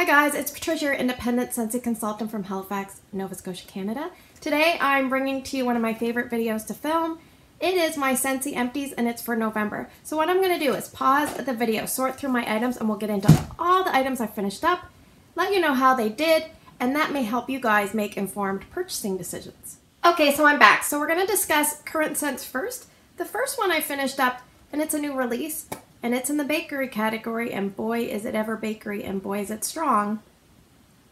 Hi guys, it's Patricia, your independent Scentsy consultant from Halifax, Nova Scotia, Canada. Today I'm bringing to you one of my favorite videos to film. It is my Scentsy Empties and it's for November. So what I'm going to do is pause the video, sort through my items, and we'll get into all the items I finished up, let you know how they did, and that may help you guys make informed purchasing decisions. Okay, so I'm back. So we're going to discuss current scents first. The first one I finished up, and it's a new release, and it's in the bakery category, and boy is it ever bakery, and boy is it strong,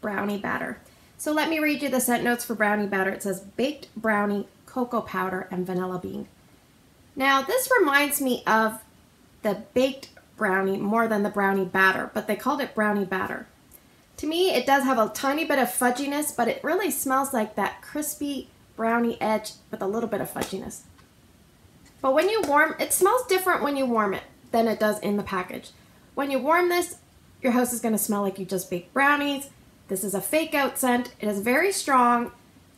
Brownie Batter. So let me read you the scent notes for Brownie Batter. It says baked brownie, cocoa powder, and vanilla bean. Now this reminds me of the baked brownie more than the brownie batter, but they called it Brownie Batter. To me, it does have a tiny bit of fudginess, but it really smells like that crispy brownie edge with a little bit of fudginess. But when you warm, it smells different when you warm it than it does in the package. When you warm this, your house is going to smell like you just baked brownies. This is a fake out scent. It is very strong.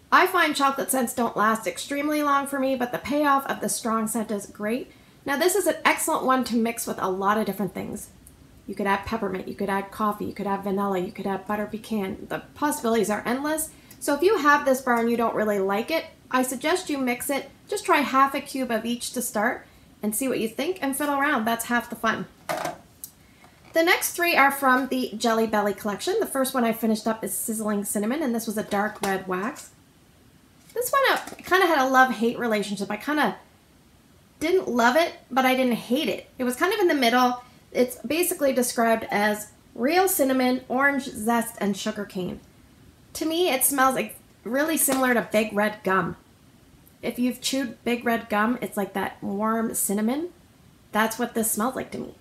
I find chocolate scents don't last extremely long for me, but the payoff of the strong scent is great. Now this is an excellent one to mix with a lot of different things. You could add peppermint, you could add coffee, you could add vanilla, you could add butter pecan. The possibilities are endless. So if you have this bar and you don't really like it, I suggest you mix it. Just try half a cube of each to start and see what you think and fiddle around. That's half the fun. The next three are from the Jelly Belly collection. The first one I finished up is Sizzling Cinnamon, and this was a dark red wax. This one I kind of had a love-hate relationship. I kind of didn't love it, but I didn't hate it. It was kind of in the middle. It's basically described as real cinnamon, orange zest, and sugar cane. To me, it smells like really similar to Big Red gum. If you've chewed Big Red gum, it's like that warm cinnamon. That's what this smells like to me.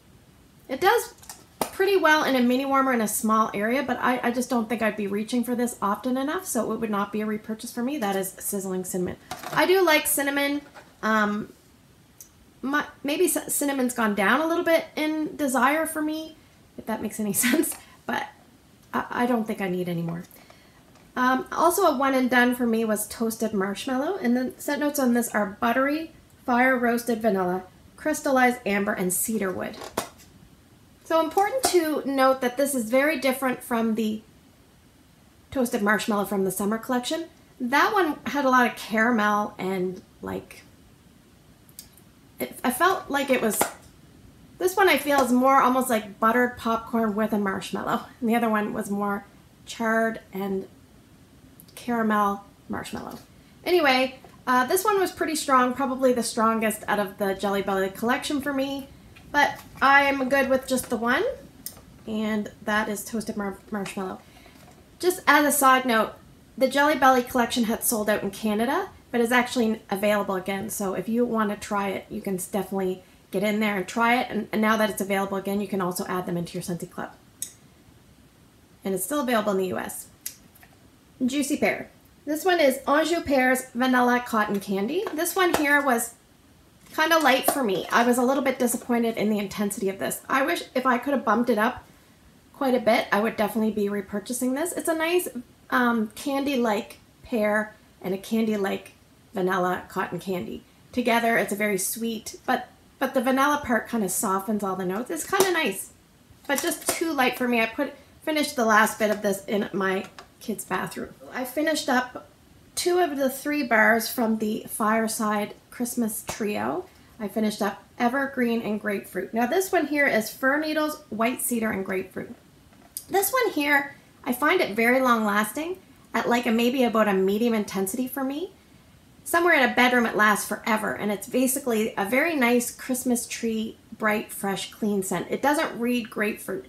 It does pretty well in a mini warmer in a small area, but I just don't think I'd be reaching for this often enough, so it would not be a repurchase for me. That is Sizzling Cinnamon. I do like cinnamon. Maybe cinnamon's gone down a little bit in desire for me, if that makes any sense, but I don't think I need any more. Also a one and done for me was Toasted Marshmallow, and the scent notes on this are buttery, fire roasted vanilla, crystallized amber, and cedar wood. So important to note that this is very different from the Toasted Marshmallow from the summer collection. That one had a lot of caramel and I felt like it was, this one I feel is more almost like buttered popcorn with a marshmallow. And the other one was more charred and caramel marshmallow. Anyway, this one was pretty strong, probably the strongest out of the Jelly Belly collection for me, but I am good with just the one, and that is Toasted Marshmallow. Just as a side note, the Jelly Belly collection had sold out in Canada, but is actually available again, so if you want to try it, you can definitely get in there and try it, and now that it's available again, you can also add them into your Scentsy Club. And it's still available in the US. Juicy Pear. This one is Anjou Pear's Vanilla Cotton Candy. This one here was kind of light for me. I was a little bit disappointed in the intensity of this. I wish if I could have bumped it up quite a bit, I would definitely be repurchasing this. It's a nice candy-like pear and a candy-like vanilla cotton candy. Together, it's a very sweet, but the vanilla part kind of softens all the notes. It's kind of nice, but just too light for me. I finished the last bit of this in my kids' bathroom. I finished up 2 of the 3 bars from the Fireside Christmas Trio. I finished up Evergreen and Grapefruit. Now this one here is Fir Needles, White Cedar, and Grapefruit. This one here, I find it very long lasting at like maybe about a medium intensity for me. Somewhere in a bedroom it lasts forever, and it's basically a very nice Christmas tree, bright, fresh, clean scent. It doesn't read grapefruit.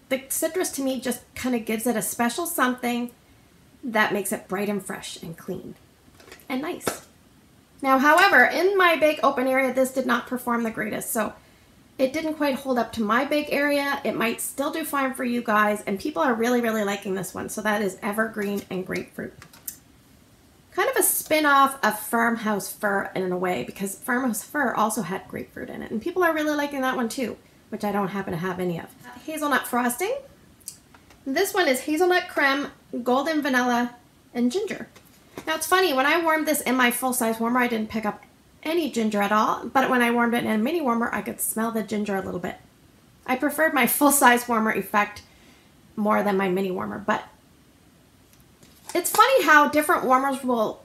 The citrus to me just kind of gives it a special something that makes it bright and fresh and clean and nice. Now, however, in my big open area, this did not perform the greatest, so it didn't quite hold up to my big area. It might still do fine for you guys, and people are really, really liking this one, so that is Evergreen and Grapefruit. Kind of a spin-off of Farmhouse Fir in a way, because Farmhouse Fir also had grapefruit in it, and people are really liking that one too, which I don't happen to have any of. Hazelnut Frosting. This one is Hazelnut Creme, Golden Vanilla, and Ginger. Now it's funny, when I warmed this in my full-size warmer, I didn't pick up any ginger at all, but when I warmed it in a mini warmer, I could smell the ginger a little bit. I preferred my full-size warmer effect more than my mini warmer. But it's funny how different warmers will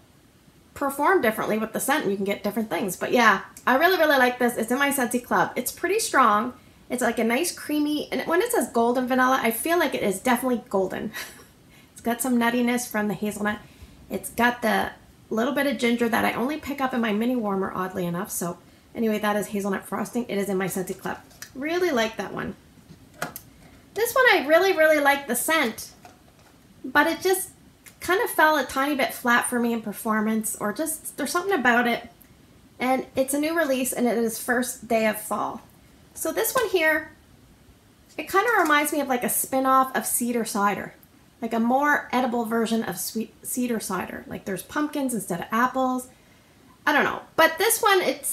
perform differently with the scent, and you can get different things. But yeah, I really, really like this. It's in my Scentsy Club. It's pretty strong. It's like a nice creamy, and when it says golden vanilla, I feel like it is definitely golden. It's got some nuttiness from the hazelnut. It's got the little bit of ginger that I only pick up in my mini warmer, oddly enough. So anyway, that is hazelnut frosting. It is in my Scentsy Club. Really like that one. This one I really, really like the scent, but it just kind of fell a tiny bit flat for me in performance, or just there's something about it. And it's a new release, and it is first day of fall. So this one here, it kind of reminds me of like a spin-off of cedar cider, like a more edible version of sweet cedar cider. Like there's pumpkins instead of apples. I don't know, but this one, it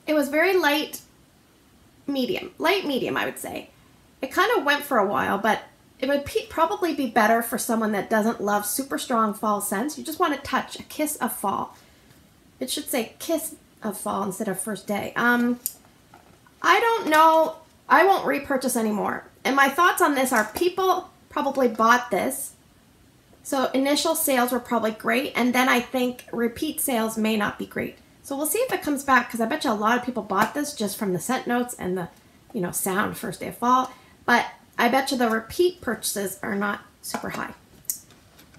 was very light medium, I would say. It kind of went for a while, but it would probably be better for someone that doesn't love super strong fall scents. You just want to touch a kiss of fall. It should say kiss of fall instead of first day. I don't know. I won't repurchase anymore. And my thoughts on this are, people probably bought this, so initial sales were probably great, and then I think repeat sales may not be great. So we'll see if it comes back, because I bet you a lot of people bought this just from the scent notes and the, sound first day of fall. But I bet you the repeat purchases are not super high.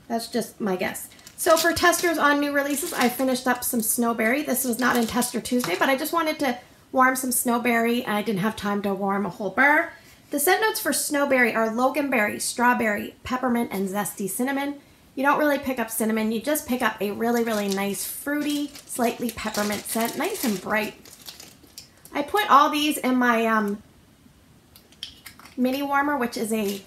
That's just my guess. So for testers on new releases, I finished up some Snowberry. This was not in Tester Tuesday, but I just wanted to warm some Snowberry, and I didn't have time to warm a whole bar. The scent notes for Snowberry are loganberry, strawberry, peppermint, and zesty cinnamon. You don't really pick up cinnamon, you just pick up a really, really nice fruity, slightly peppermint scent, nice and bright. I put all these in my mini warmer, which is it's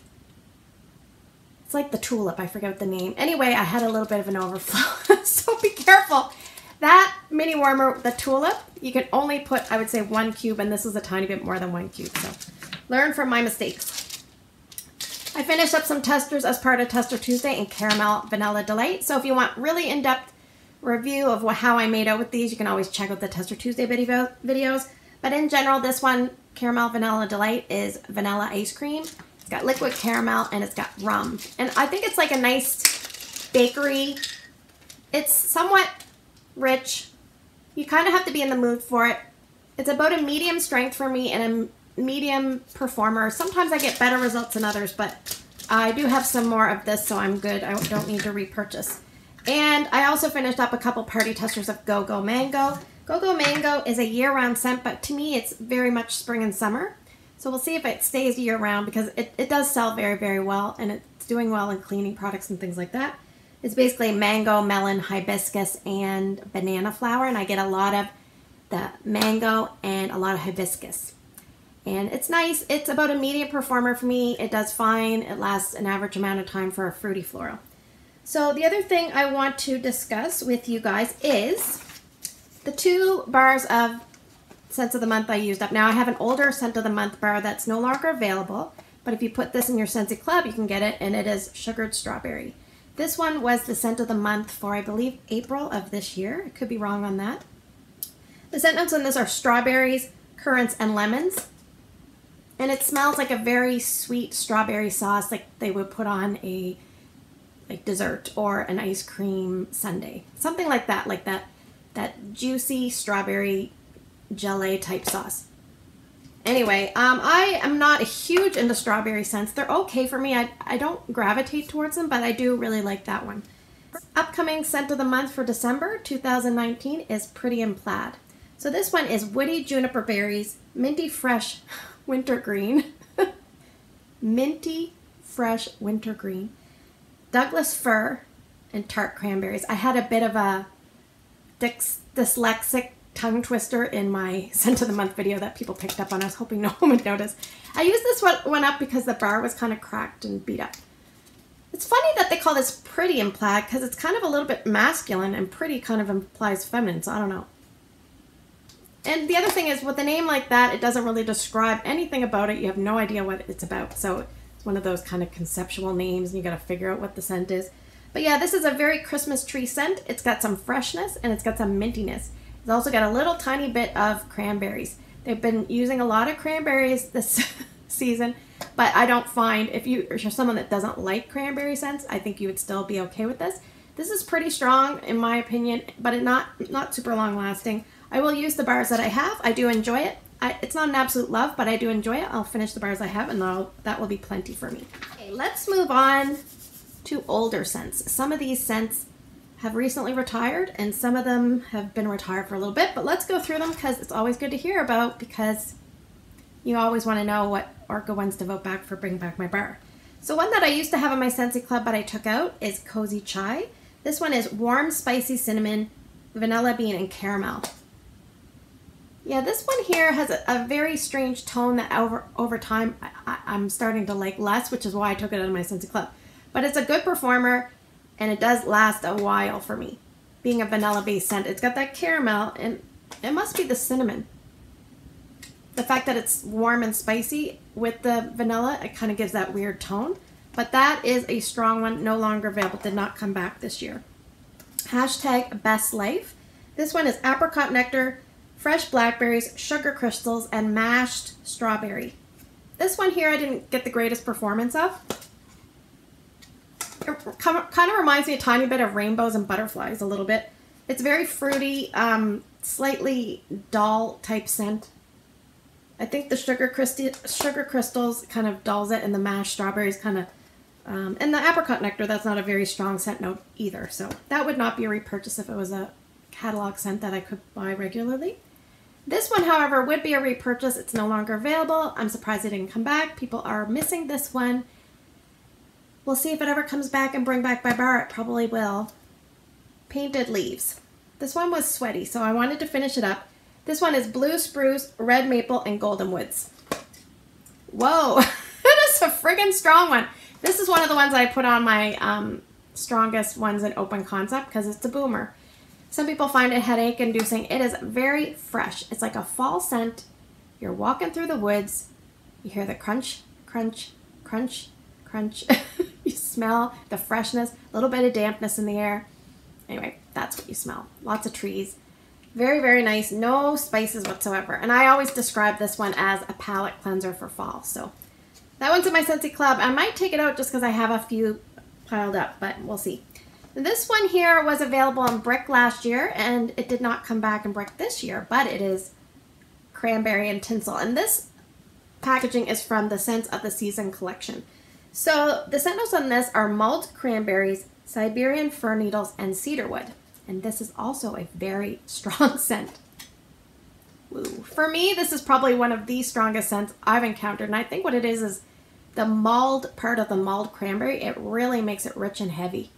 like the tulip, I forget the name. Anyway, I had a little bit of an overflow, so be careful. That mini warmer, the tulip, you can only put, I would say, 1 cube, and this is a tiny bit more than 1 cube, so learn from my mistakes. I finished up some testers as part of Tester Tuesday in Caramel Vanilla Delight, so if you want really in-depth review of how I made out with these, you can always check out the Tester Tuesday videos. But in general, this one, Caramel Vanilla Delight, is vanilla ice cream. It's got liquid caramel, and it's got rum. And I think it's like a nice bakery. It's somewhat rich. You kind of have to be in the mood for it. It's about a medium strength for me and a medium performer. Sometimes I get better results than others, but I do have some more of this, so I'm good. I don't need to repurchase. And I also finished up a couple party testers of Go Go Mango. Go Go Mango is a year-round scent, but to me it's very much spring and summer. So we'll see if it stays year-round, because it does sell very, very well, and it's doing well in cleaning products and things like that. It's basically mango, melon, hibiscus, and banana flower, and I get a lot of the mango and a lot of hibiscus. And it's nice. It's about a medium performer for me. It does fine. It lasts an average amount of time for a fruity floral. So the other thing I want to discuss with you guys is the 2 bars of Scents of the Month I used up. Now I have an older Scent of the Month bar that's no longer available, but if you put this in your Scentsy Club, you can get it, and it is Sugared Strawberry. This one was the Scent of the Month for, I believe, April of this year. I could be wrong on that. The scent notes on this are strawberries, currants, and lemons. And it smells like a very sweet strawberry sauce, like they would put on a dessert or an ice cream sundae. Something like that juicy strawberry gelée type sauce. Anyway, I am not a huge into strawberry scents. They're okay for me. I don't gravitate towards them, but I do really like that one. Upcoming Scent of the Month for December 2019 is Pretty in Plaid. So this one is Woody Juniper Berries, Minty Fresh Wintergreen, Minty Fresh Wintergreen, Douglas Fir, and Tart Cranberries. I had a bit of a dyslexic tongue twister in my Scent of the Month video that people picked up on. I was hoping no one would notice. I used this one up because the bar was kind of cracked and beat up. It's funny that they call this Pretty in Plaid, because it's kind of a little bit masculine, and pretty kind of implies feminine, so I don't know. And the other thing is, with a name like that, it doesn't really describe anything about it. You have no idea what it's about. So it's one of those kind of conceptual names, and you got to figure out what the scent is. But yeah, this is a very Christmas tree scent. It's got some freshness, and it's got some mintiness. It's also got a little tiny bit of cranberries. They've been using a lot of cranberries this season, But I don't find, if you're someone that doesn't like cranberry scents, I think you would still be okay with this. This is pretty strong in my opinion, but not super long lasting. I will use the bars that I have. I do enjoy it. It's not an absolute love, but I do enjoy it. I'll finish the bars I have, and that will be plenty for me. Okay, let's move on to older scents. Some of these scents have recently retired, and some of them have been retired for a little bit, but let's go through them because it's always good to hear about, because you always want to know what are good ones to vote back for Bring Back My Bar. So one that I used to have in my Scentsy Club but I took out is Cozy Chai. This one is warm, spicy cinnamon, vanilla bean, and caramel. Yeah, this one here has a very strange tone that over time I'm starting to like less, which is why I took it out of my Scentsy Club. But it's a good performer, and it does last a while for me. Being a vanilla-based scent, it's got that caramel, and it must be the cinnamon. The fact that it's warm and spicy with the vanilla, it kind of gives that weird tone. But that is a strong one, no longer available, did not come back this year. Hashtag Best Life. This one is apricot nectar, fresh blackberries, sugar crystals, and mashed strawberry. This one here I didn't get the greatest performance of. It kind of reminds me a tiny bit of rainbows and butterflies a little bit. It's very fruity, slightly dull type scent. I think the sugar crystals kind of dulls it, and the mashed strawberries kind of, and the apricot nectar, that's not a very strong scent note either. So that would not be a repurchase if it was a catalog scent that I could buy regularly. This one, however, would be a repurchase. It's no longer available. I'm surprised it didn't come back. People are missing this one. We'll see if it ever comes back and Bring Back My Bar. It probably will. Painted Leaves. This one was sweaty, so I wanted to finish it up. This one is blue spruce, red maple, and golden woods. Whoa, that is a friggin' strong one. This is one of the ones I put on my strongest ones in open concept because it's a boomer. Some people find it headache inducing. It is very fresh. It's like a fall scent. You're walking through the woods. You hear the crunch, crunch, crunch, crunch. You smell the freshness, a little bit of dampness in the air. Anyway, that's what you smell. Lots of trees. Very, very nice. No spices whatsoever. And I always describe this one as a palate cleanser for fall. So that one's in my Scentsy Club. I might take it out just because I have a few piled up, but we'll see. This one here was available in Brick last year, and it did not come back in Brick this year, but it is Cranberry and Tinsel. And this packaging is from the Scents of the Season collection. So the scent notes on this are malt cranberries, Siberian fir needles, and cedarwood. And this is also a very strong scent. Woo. For me, this is probably one of the strongest scents I've encountered. And I think what it is the mulled part of the mulled cranberry. It really makes it rich and heavy.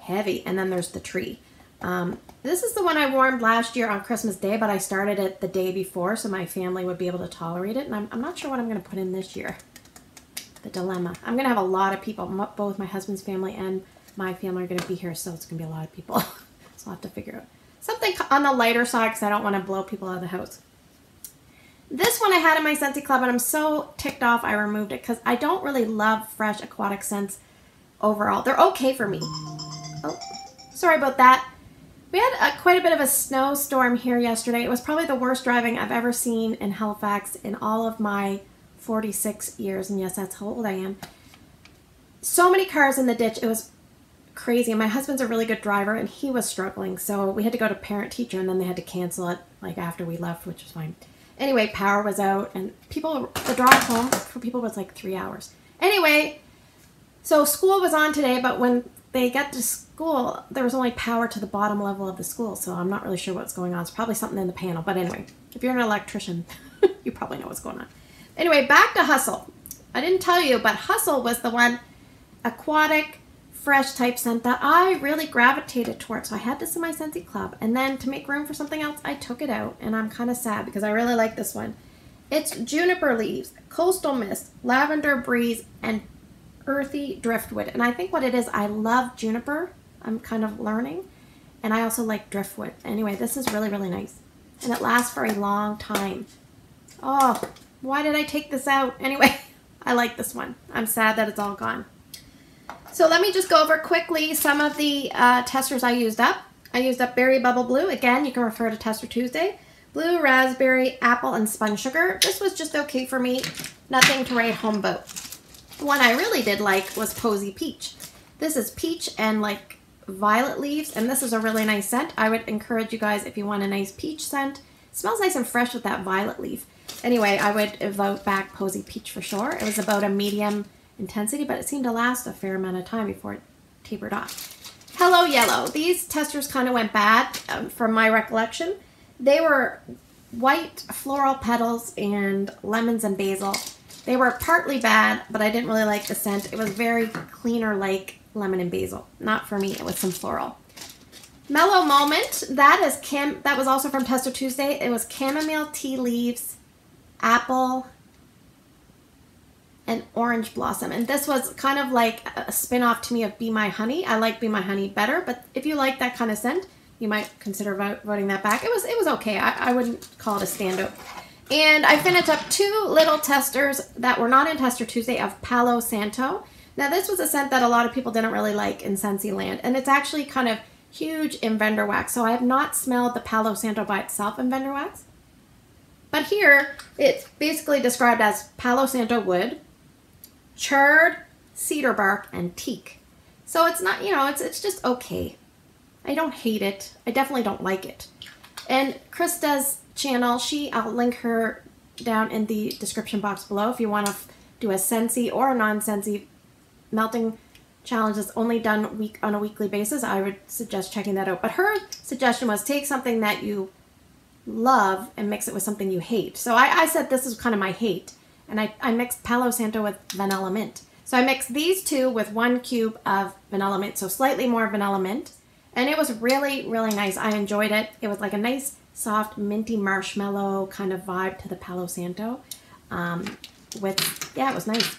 And then there's the tree. This is the one I warmed last year on Christmas Day, but I started it the day before so my family would be able to tolerate it. And I'm not sure what I'm going to put in this year. The dilemma. I'm going to have a lot of people. Both my husband's family and my family are going to be here, so it's going to be a lot of people. So I'll have to figure out something on the lighter side because I don't want to blow people out of the house. This one I had in my Scentsy Club, and I'm so ticked off I removed it because I don't really love fresh aquatic scents overall. They're okay for me. Oh, sorry about that. We had quite a bit of a snowstorm here yesterday. It was probably the worst driving I've ever seen in Halifax in all of my 46 years. And yes, that's how old I am. So many cars in the ditch. It was crazy. And my husband's a really good driver, and he was struggling. So we had to go to parent-teacher, and then they had to cancel it like after we left, which was fine. Anyway, power was out, and the drive home for people was like 3 hours. Anyway, so school was on today, but when they got to school, there was only power to the bottom level of the school, so I'm not really sure what's going on. It's probably something in the panel, but anyway, if you're an electrician, you probably know what's going on. Anyway, back to Hustle. I didn't tell you, but Hustle was the one aquatic, fresh type scent that I really gravitated towards. So I had this in my Scentsy Club, and then to make room for something else, I took it out, and I'm kind of sad because I really like this one. It's juniper leaves, coastal mist, lavender breeze, and earthy driftwood. And I think what it is, I love juniper. I'm kind of learning. And I also like driftwood. Anyway, this is really, really nice. And it lasts for a long time. Oh, why did I take this out? Anyway, I like this one. I'm sad that it's all gone. So let me just go over quickly some of the testers I used up. I used up Berry Bubble Blue. Again, you can refer to Tester Tuesday. Blue, raspberry, apple, and spun sugar. This was just okay for me. Nothing to write home about. The one I really did like was Posie Peach. This is peach and like violet leaves, and this is a really nice scent. I would encourage you guys, if you want a nice peach scent, it smells nice and fresh with that violet leaf. Anyway, I would vote back Posie Peach for sure. It was about a medium intensity, but it seemed to last a fair amount of time before it tapered off. Hello Yellow. These testers kind of went bad from my recollection. They were white floral petals and lemons and basil. They were partly bad, but I didn't really like the scent. It was very cleaner like lemon and basil. Not for me. It was some floral. Mellow Moment. That was also from Tester Tuesday. It was chamomile, tea leaves, apple, and orange blossom. And this was kind of like a spin-off to me of Be My Honey. I like Be My Honey better, but if you like that kind of scent, you might consider voting that back. It was okay. I wouldn't call it a standout. And I finished up 2 little testers that were not in Tester Tuesday of Palo Santo. Now this was a scent that a lot of people didn't really like in Scentsy land, and it's actually kind of huge in Vendor Wax. So I have not smelled the Palo Santo by itself in Vendor Wax. But here, it's basically described as Palo Santo wood, charred, cedar bark, and teak. So it's not, it's just okay. I don't hate it. I definitely don't like it. And Krista's channel, I'll link her down in the description box below if you want to do a Scentsy or a non-Scentsy melting challenge that's only done on a weekly basis. I would suggest checking that out. But her suggestion was take something that you love and mix it with something you hate. So I said this is kind of my hate. And I mixed Palo Santo with vanilla mint. So I mixed these 2 with 1 cube of vanilla mint, so slightly more vanilla mint. And it was really, really nice. I enjoyed it. It was like a nice, soft, minty marshmallow kind of vibe to the Palo Santo. Yeah, it was nice.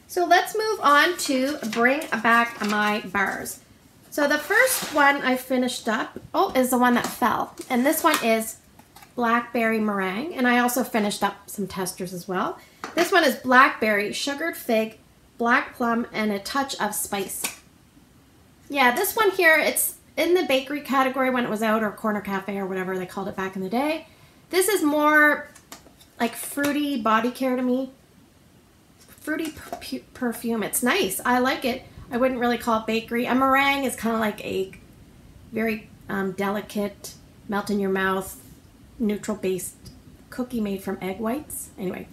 So let's move on to bring back my bars. So the first one I finished up, is the one that fell. And this one is Blackberry Meringue, and I also finished up some testers as well. This one is blackberry, sugared fig, black plum, and a touch of spice. Yeah, this one here, it's in the bakery category when it was out, or corner cafe or whatever they called it back in the day. This is more like fruity body care to me. Fruity perfume. It's nice. I like it. I wouldn't really call it bakery. A meringue is kind of like a very delicate, melt in your mouth, neutral based cookie made from egg whites. Anyway,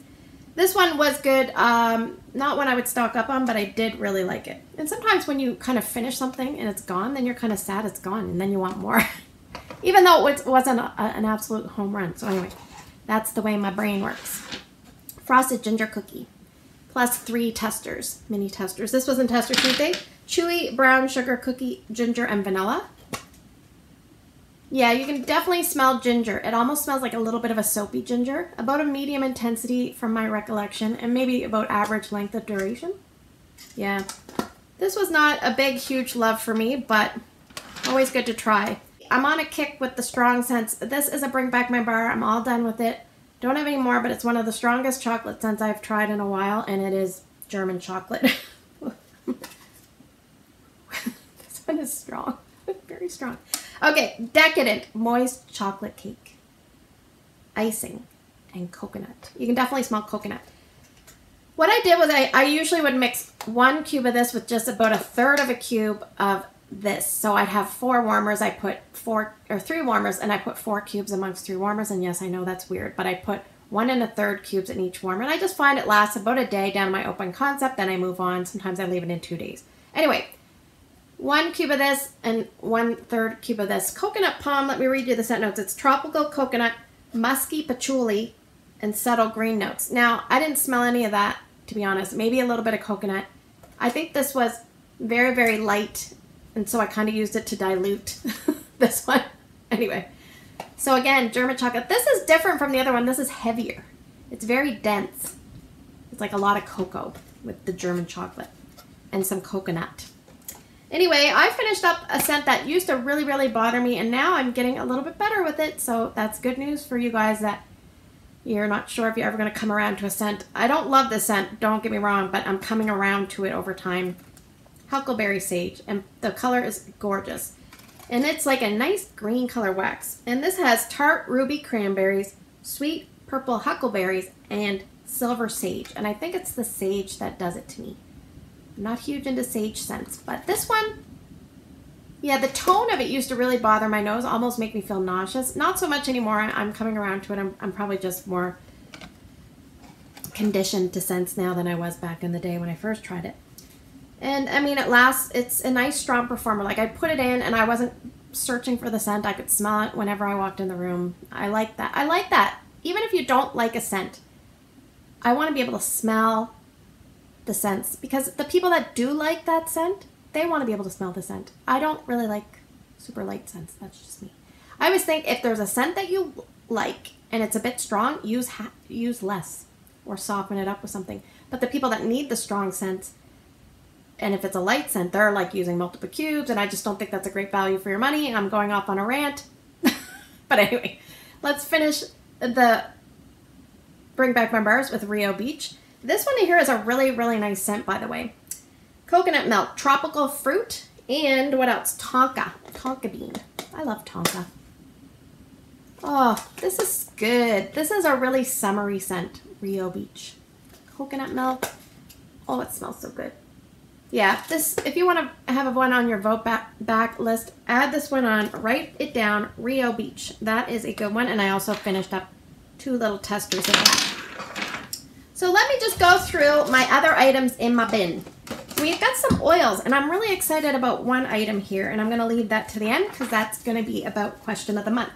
this one was good. Not one I would stock up on, but I did really like it. And sometimes when you kind of finish something and it's gone, then you're kind of sad it's gone, and then you want more. Even though it wasn't an absolute home run. So anyway, that's the way my brain works. Frosted ginger cookie. Plus 3 testers, mini testers. This was in Tester Tuesday. Chewy brown sugar cookie, ginger, and vanilla. Yeah, you can definitely smell ginger. It almost smells like a little bit of a soapy ginger. About a medium intensity from my recollection, and maybe about average length of duration. Yeah. This was not a big, huge love for me, but always good to try. I'm on a kick with the strong scents. This is a bring back my bar. I'm all done with it. Don't have any more, but it's one of the strongest chocolate scents I've tried in a while, and it is German chocolate. This one is strong. Very strong. Okay, Decadent Moist Chocolate Cake. Icing and coconut. You can definitely smell coconut. What I did was I usually would mix 1 cube of this with just about 1/3 of a cube of this. So I'd have 4 warmers. I put 3 warmers, and I put 4 cubes amongst 3 warmers. And yes, I know that's weird, but I put 1 1/3 cubes in each warmer. And I just find it lasts about a day down my open concept. Then I move on. Sometimes I leave it in 2 days. Anyway, 1 cube of this and 1/3 cube of this. Coconut palm, let me read you the scent notes. It's tropical coconut, musky patchouli, and subtle green notes. Now, I didn't smell any of that, to be honest. Maybe a little bit of coconut. I think this was very, very light, and so I kind of used it to dilute this one. Anyway, so again, German chocolate. This is different from the other one. This is heavier. It's very dense. It's like a lot of cocoa with the German chocolate and some coconut. Anyway, I finished up a scent that used to really, really bother me, and now I'm getting a little bit better with it, so that's good news for you guys that you're not sure if you're ever going to come around to a scent. I don't love this scent, don't get me wrong, but I'm coming around to it over time. Huckleberry Sage, and the color is gorgeous. And it's like a nice green color wax. And this has tart ruby cranberries, sweet purple huckleberries, and Silver Sage, and I think it's the sage that does it to me. I'm not huge into sage scents, but this one, yeah, the tone of it used to really bother my nose, almost make me feel nauseous. Not so much anymore. I'm coming around to it. I'm probably just more conditioned to scents now than I was back in the day when I first tried it. And I mean, it lasts. It's a nice strong performer. Like, I put it in and I wasn't searching for the scent. I could smell it whenever I walked in the room. I like that. I like that. Even if you don't like a scent, I want to be able to smell the scents, because the people that do like that scent, they want to be able to smell the scent. I don't really like super light scents. That's just me. I always think if there's a scent that you like and it's a bit strong, use less or soften it up with something. But the people that need the strong scents, and if it's a light scent, they're like using multiple cubes, and I just don't think that's a great value for your money. I'm going off on a rant. But anyway, let's finish the Bring Back My Bars with Rio Beach. This one here is a really, really nice scent, by the way. Coconut milk, tropical fruit, and what else? Tonka bean. I love tonka. Oh, this is good. This is a really summery scent, Rio Beach. Coconut milk. Oh, it smells so good. Yeah, this, if you want to have one on your vote back list, add this one on. Write it down, Rio Beach. That is a good one, and I also finished up 2 little testers of that. So let me just go through my other items in my bin. We've got some oils, and I'm really excited about one item here, and I'm going to leave that to the end because that's going to be about question of the month.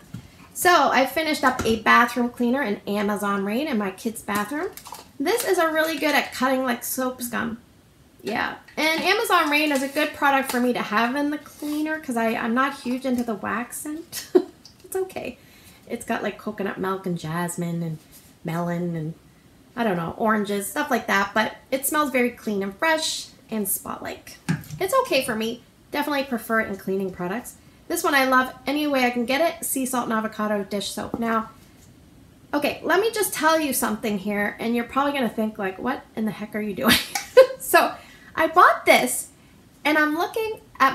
So I finished up a bathroom cleaner in Amazon Rain in my kids' bathroom. This is a really good at cutting like soap scum. Yeah, and Amazon Rain is a good product for me to have in the cleaner because I'm not huge into the wax scent. It's okay. It's got like coconut milk and jasmine and melon and I don't know, oranges, stuff like that, but it smells very clean and fresh and spa-like. It's okay for me. Definitely prefer it in cleaning products. This one I love any way I can get it, sea salt and avocado dish soap. Now, okay, let me just tell you something here, and you're probably going to think like, what in the heck are you doing? So I bought this, and I'm looking at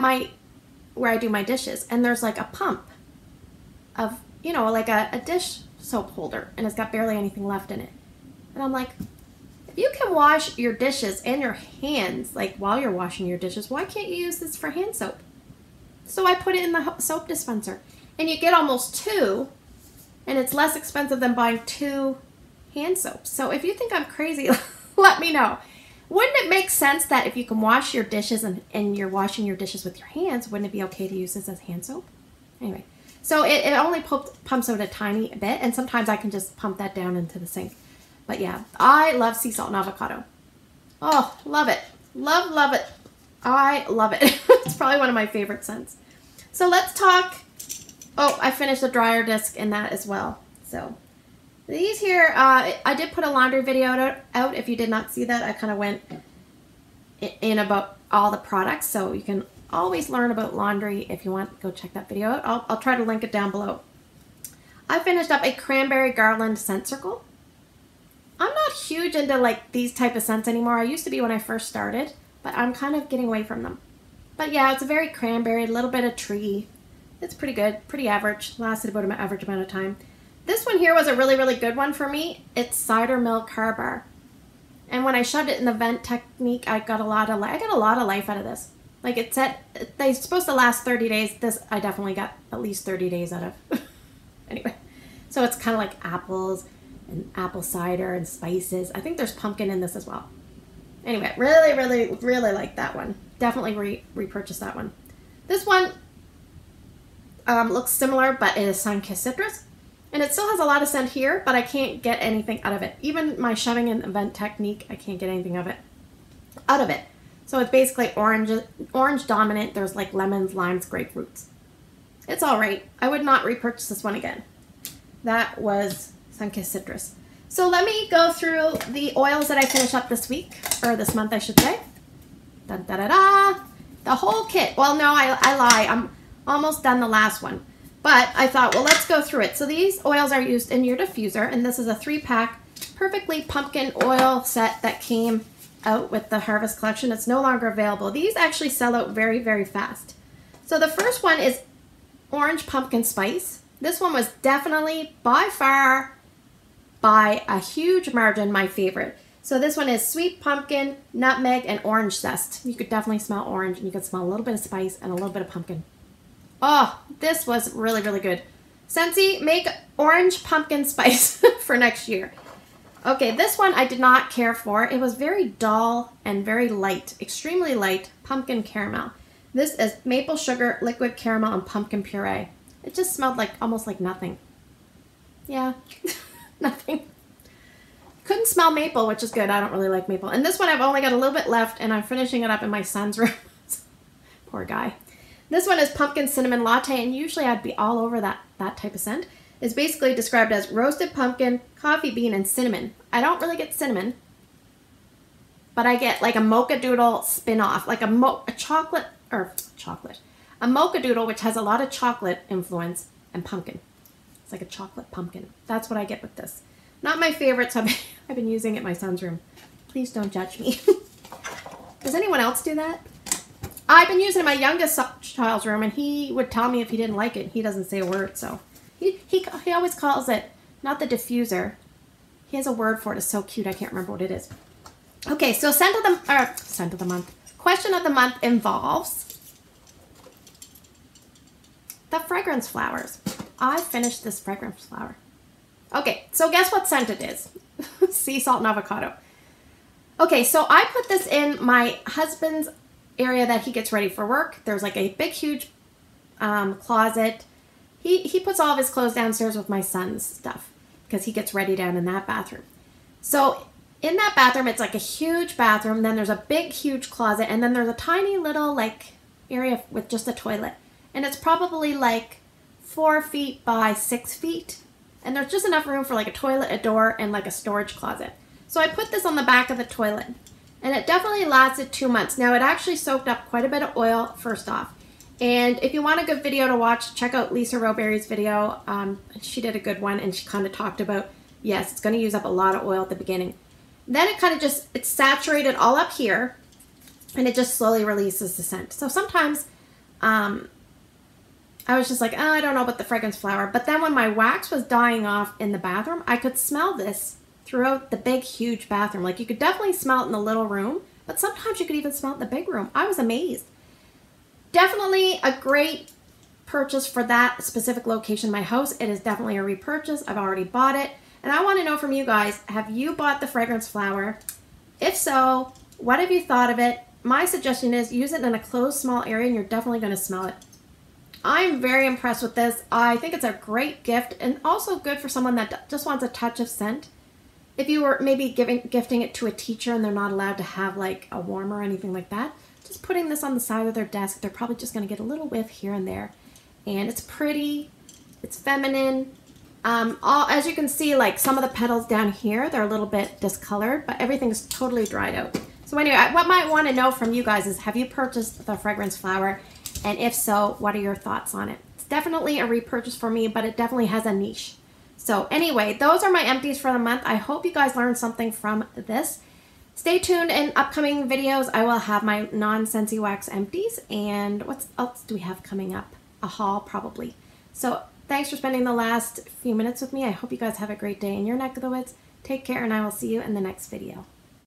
where I do my dishes, and there's like a pump of, you know, like a dish soap holder, and it's got barely anything left in it. And I'm like, if you can wash your dishes and your hands, like while you're washing your dishes, why can't you use this for hand soap? So I put it in the soap dispenser, and you get almost 2, and it's less expensive than buying 2 hand soaps. So if you think I'm crazy, let me know. Wouldn't it make sense that if you can wash your dishes and you're washing your dishes with your hands, wouldn't it be okay to use this as hand soap? Anyway, so it only pumps out a tiny bit, and sometimes I can just pump that down into the sink. But yeah, I love sea salt and avocado. Oh, love it. Love, love it. I love it. It's probably one of my favorite scents. So let's talk. Oh, I finished the dryer disc in that as well. So these here, I did put a laundry video out. If you did not see that, I kind of went in about all the products. So you can always learn about laundry if you want. Go check that video out. I'll try to link it down below. I finished up a Cranberry Garland scent circle. I'm not huge into like these type of scents anymore. I used to be when I first started, but I'm kind of getting away from them. But yeah, it's a very cranberry, a little bit of tree. It's pretty good, pretty average. Lasted about an average amount of time. This one here was a really, really good one for me. It's Cider Milk Arbor. And when I shoved it in the vent technique, I got a lot of life out of this. Like it said, they're supposed to last 30 days. This I definitely got at least 30 days out of. Anyway, so it's kind of like apples and apple cider and spices. I think there's pumpkin in this as well. Anyway, really, really, really like that one. Definitely repurchase that one. This one looks similar, but it is sun-kissed citrus. And it still has a lot of scent here, but I can't get anything out of it. Even my shoving in the vent technique, I can't get anything out of it. So it's basically orange dominant. There's like lemons, limes, grapefruits. It's all right. I would not repurchase this one again. That was sun-kissed citrus. So let me go through the oils that I finished up this week, or this month I should say. Dun, da, da, da. The whole kit. Well, no, I lie. I'm almost done the last one. But I thought, well, let's go through it. So these oils are used in your diffuser, and this is a 3-pack perfectly pumpkin oil set that came out with the Harvest collection. It's no longer available. These actually sell out very, very fast. So the first one is Orange Pumpkin Spice. This one was definitely, by far, by a huge margin my favorite. So this one is sweet pumpkin, nutmeg, and orange zest. You could definitely smell orange, and you could smell a little bit of spice and a little bit of pumpkin. Oh, this was really, really good. Scentsy, make orange pumpkin spice for next year. Okay, this one I did not care for. It was very dull and very light, extremely light pumpkin caramel. This is maple sugar, liquid caramel, and pumpkin puree. It just smelled like almost like nothing. Yeah, nothing. Couldn't smell maple, which is good. I don't really like maple. And this one I've only got a little bit left, and I'm finishing it up in my son's room. Poor guy. This one is pumpkin cinnamon latte, and usually I'd be all over that type of scent. It's basically described as roasted pumpkin, coffee bean, and cinnamon. I don't really get cinnamon, but I get like a mocha doodle spin-off, like a mocha doodle, which has a lot of chocolate influence, and pumpkin. It's like a chocolate pumpkin. That's what I get with this. Not my favorite, so I've been using it in my son's room. Please don't judge me. Does anyone else do that? I've been using it in my youngest child's room, and he would tell me if he didn't like it. He doesn't say a word, so he always calls it, not the diffuser. He has a word for it. It's so cute. I can't remember what it is. Okay, so scent of the month. Question of the month involves the fragrance flowers. I finished this fragrance flower. Okay, so guess what scent it is? Sea salt and avocado. Okay, so I put this in my husband's area that he gets ready for work. There's like a big, huge closet. He puts all of his clothes downstairs with my son's stuff because he gets ready down in that bathroom. So in that bathroom, it's like a huge bathroom. Then there's a big, huge closet. And then there's a tiny little like area with just a toilet. And it's probably like 4 feet by 6 feet. And there's just enough room for like a toilet, a door, and like a storage closet. So I put this on the back of the toilet. And it definitely lasted 2 months. Now it actually soaked up quite a bit of oil first off. And if you want a good video to watch, check out Lisa Roberry's video. She did a good one, and she kind of talked about, yes, it's going to use up a lot of oil at the beginning. Then it kind of it's saturated all up here, and it just slowly releases the scent. So sometimes I was just like, oh, I don't know about the fragrance flower. But then when my wax was dying off in the bathroom, I could smell this throughout the big, huge bathroom. Like you could definitely smell it in the little room, but sometimes you could even smell it in the big room. I was amazed. Definitely a great purchase for that specific location in my house. It is definitely a repurchase. I've already bought it. And I want to know from you guys, have you bought the fragrance flower? If so, what have you thought of it? My suggestion is use it in a closed, small area, and you're definitely going to smell it. I'm very impressed with this. I think it's a great gift, and also good for someone that just wants a touch of scent. If you were maybe gifting it to a teacher and they're not allowed to have like a warmer or anything like that, just putting this on the side of their desk, they're probably just going to get a little whiff here and there. And it's pretty, it's feminine. As you can see, like some of the petals down here, they're a little bit discolored, but everything's totally dried out. So anyway, what I might want to know from you guys is, have you purchased the fragrance flower? And if so, what are your thoughts on it? It's definitely a repurchase for me, but it definitely has a niche. So anyway, those are my empties for the month. I hope you guys learned something from this. Stay tuned in upcoming videos. I will have my non-Scentsy wax empties, and what else do we have coming up? A haul probably. So thanks for spending the last few minutes with me. I hope you guys have a great day in your neck of the woods. Take care, and I will see you in the next video.